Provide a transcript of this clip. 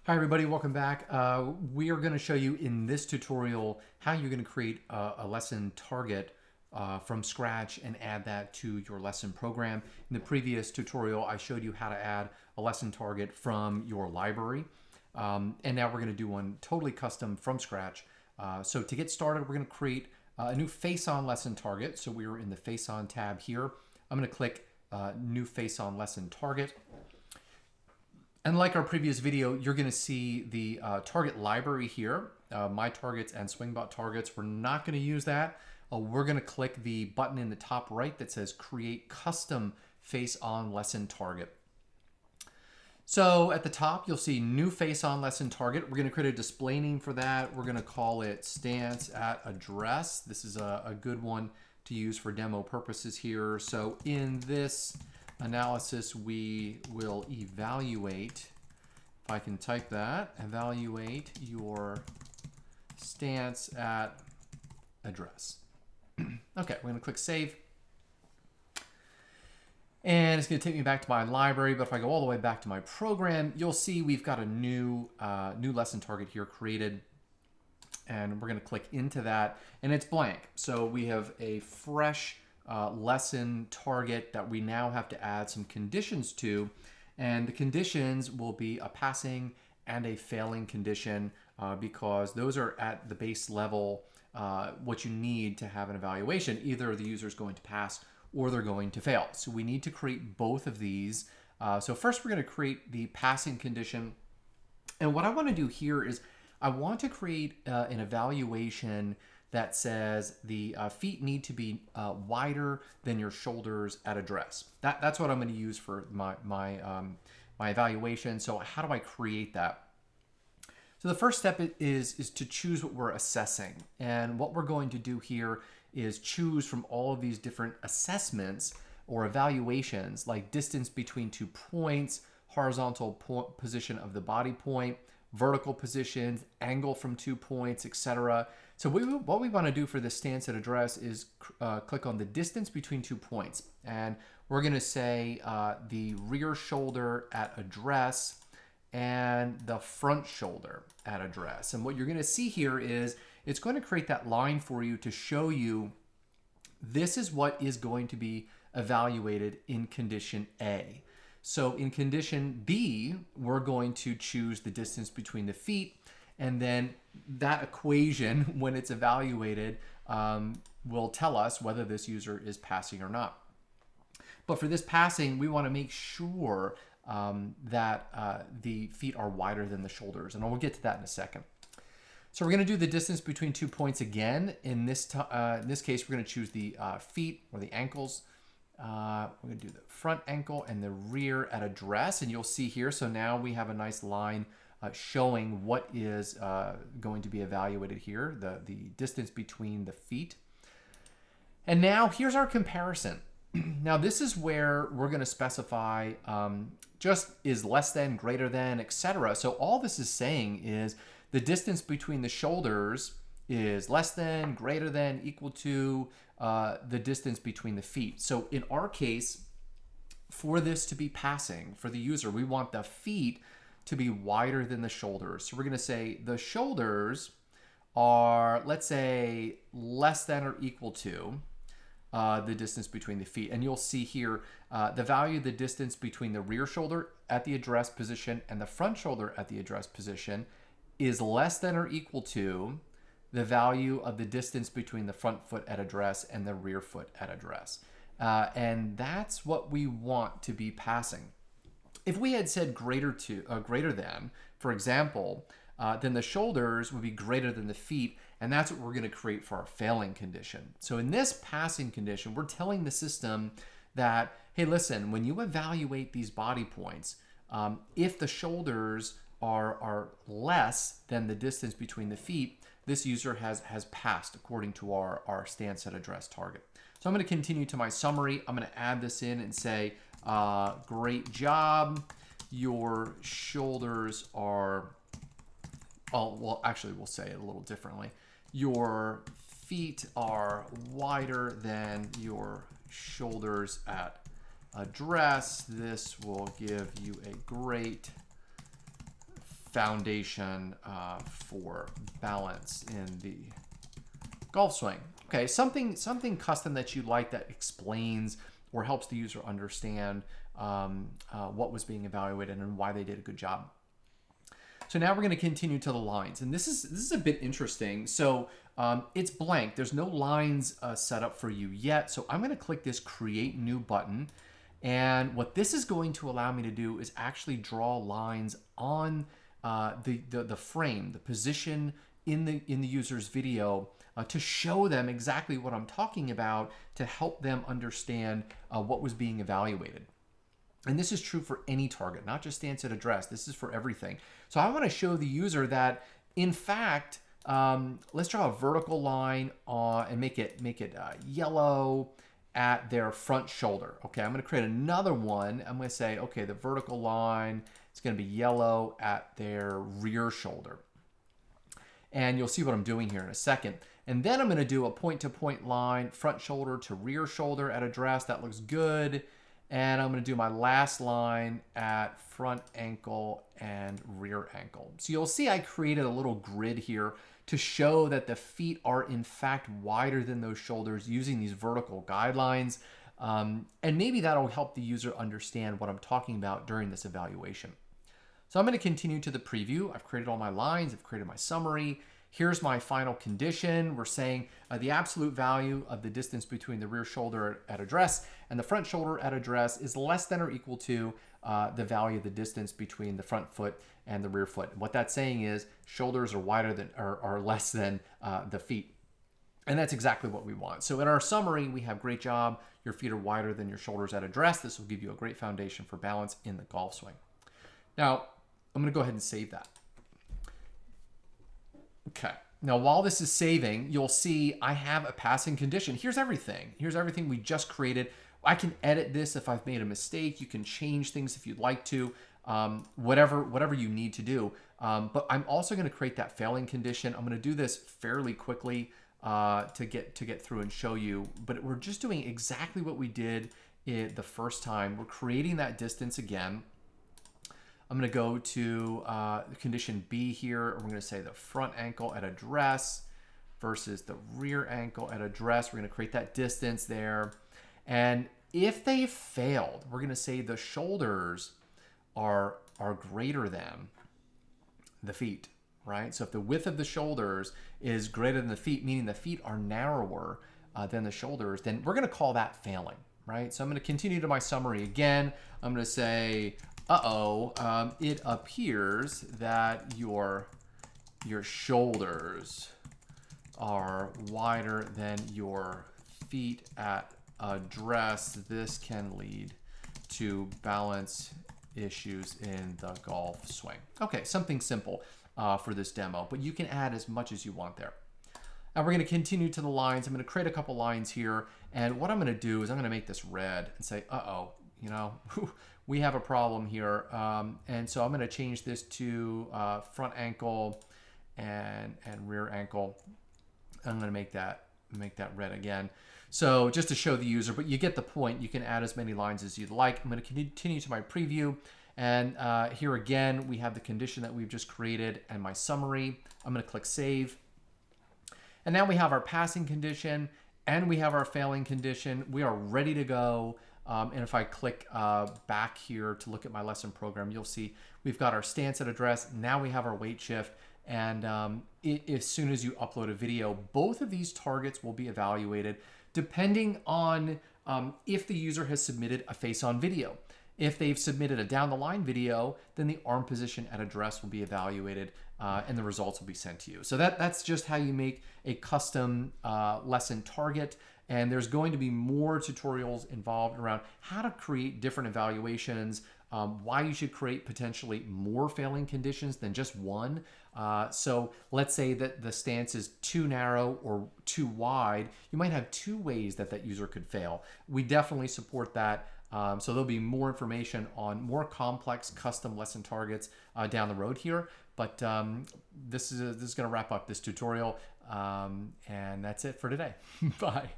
Hi everybody, welcome back. We are going to show you in this tutorial how you're going to create a lesson target from scratch and add that to your lesson program. In the previous tutorial, I showed you how to add a lesson target from your library. And now we're going to do one totally custom from scratch. So to get started, we're going to create a new face-on lesson target. So we are in the face-on tab here. I'm going to click new face-on lesson target. And like our previous video, you're going to see the target library here, my targets and Swingbot targets. We're not going to use that. We're going to click the button in the top right that says Create Custom Face-On Lesson Target. So at the top, you'll see New Face-On Lesson Target. We're going to create a display name for that. We're going to call it Stance at Address. This is a good one to use for demo purposes here. So in this analysis, we will evaluate, if I can type that, evaluate your stance at address. Okay, we're going to click Save. And it's going to take me back to my library, but if I go all the way back to my program, you'll see we've got a new lesson target here created. And we're going to click into that, and it's blank. So we have a fresh lesson target that we now have to add some conditions to, and the conditions will be a passing and a failing condition because those are at the base level what you need to have an evaluation. Either the user is going to pass or they're going to fail. So we need to create both of these. So first we're going to create the passing condition, and what I want to do here is I want to create an evaluation that says the feet need to be wider than your shoulders at address. That's what I'm going to use for my evaluation. So how do I create that? So the first step is to choose what we're assessing. And what we're going to do here is choose from all of these different assessments or evaluations, like distance between 2 points, horizontal position of the body point, vertical positions, angle from 2 points, etc. So what we want to do for this stance at address is click on the distance between 2 points. And we're going to say the rear shoulder at address and the front shoulder at address. And what you're going to see here is it's going to create that line for you to show you this is what is going to be evaluated in condition A. So in condition B, we're going to choose the distance between the feet, and then that equation, when it's evaluated, will tell us whether this user is passing or not. But for this passing, we want to make sure that the feet are wider than the shoulders, and we'll get to that in a second. So we're going to do the distance between 2 points again. In this case, we're going to choose the feet or the ankles. We're going to do the front ankle and the rear at address, and you'll see here, so now we have a nice line showing what is going to be evaluated here, the distance between the feet. And now here's our comparison. Now this is where we're going to specify just is less than, greater than, etc. So all this is saying is the distance between the shoulders is less than, greater than, equal to the distance between the feet. So in our case, for this to be passing, for the user, we want the feet to be wider than the shoulders. So we're going to say the shoulders are, let's say, less than or equal to the distance between the feet. And you'll see here the value of the distance between the rear shoulder at the address position and the front shoulder at the address position is less than or equal to the value of the distance between the front foot at address and the rear foot at address. And that's what we want to be passing. If we had said greater than, for example, then the shoulders would be greater than the feet, and that's what we're going to create for our failing condition. So in this passing condition, we're telling the system that, hey, listen, when you evaluate these body points, if the shoulders are less than the distance between the feet, this user has passed according to our stance at address target. So I'm going to continue to my summary. I'm going to add this in and say, great job. Your shoulders are, oh, well, actually, we'll say it a little differently. Your feet are wider than your shoulders at address. This will give you a great foundation for balance in the golf swing. Okay, something custom that you like that explains or helps the user understand what was being evaluated and why they did a good job. So now we're going to continue to the lines, and this is a bit interesting. So it's blank. There's no lines set up for you yet. So I'm going to click this Create New button, and what this is going to allow me to do is actually draw lines on the frame, the position in the user's video, to show them exactly what I'm talking about, to help them understand what was being evaluated. And this is true for any target, not just stance at address. This is for everything. So I want to show the user that, in fact, let's draw a vertical line and make it yellow at their front shoulder. Okay, I'm going to create another one. I'm going to say, okay, the vertical line is going to be yellow at their rear shoulder. And you'll see what I'm doing here in a second. And then I'm going to do a point-to-point line, front shoulder to rear shoulder at address. That looks good. And I'm going to do my last line at front ankle and rear ankle. So you'll see I created a little grid here to show that the feet are in fact wider than those shoulders using these vertical guidelines. And maybe that'll help the user understand what I'm talking about during this evaluation. So I'm going to continue to the preview. I've created all my lines. I've created my summary. Here's my final condition. We're saying the absolute value of the distance between the rear shoulder at address and the front shoulder at address is less than or equal to the value of the distance between the front foot and the rear foot. And what that's saying is shoulders are wider than or less than the feet. And that's exactly what we want. So in our summary, we have great job. Your feet are wider than your shoulders at address. This will give you a great foundation for balance in the golf swing. Now, I'm going to go ahead and save that. Okay, now while this is saving, you'll see I have a passing condition. Here's everything. Here's everything we just created. I can edit this if I've made a mistake. You can change things if you'd like to, whatever you need to do. But I'm also going to create that failing condition. I'm going to do this fairly quickly to get through and show you. But we're just doing exactly what we did the first time. We're creating that distance again. I'm going to go to condition B here. We're going to say the front ankle at address versus the rear ankle at address. We're going to create that distance there. And if they failed, we're going to say the shoulders are greater than the feet, right? So if the width of the shoulders is greater than the feet, meaning the feet are narrower than the shoulders, then we're going to call that failing, right? So I'm going to continue to my summary again. I'm going to say, it appears that your shoulders are wider than your feet at address. This can lead to balance issues in the golf swing. Okay, something simple for this demo, but you can add as much as you want there. Now we're going to continue to the lines. I'm going to create a couple lines here, and what I'm going to do is I'm going to make this red and say, you know, we have a problem here. And so I'm going to change this to front ankle and rear ankle. I'm going to make that red again. So just to show the user, but you get the point. You can add as many lines as you'd like. I'm going to continue to my preview. And here again, we have the condition that we've just created and my summary. I'm going to click Save. And now we have our passing condition and we have our failing condition. We are ready to go. And if I click back here to look at my lesson program, you'll see we've got our stance at address. Now we have our weight shift. And as soon as you upload a video, both of these targets will be evaluated depending on if the user has submitted a face-on video. If they've submitted a down-the-line video, then the arm position at address will be evaluated and the results will be sent to you. So that's just how you make a custom lesson target. And there's going to be more tutorials involved around how to create different evaluations, why you should create potentially more failing conditions than just one. So let's say that the stance is too narrow or too wide. You might have two ways that user could fail. We definitely support that. So there'll be more information on more complex custom lesson targets down the road here. But this is going to wrap up this tutorial. And that's it for today. Bye.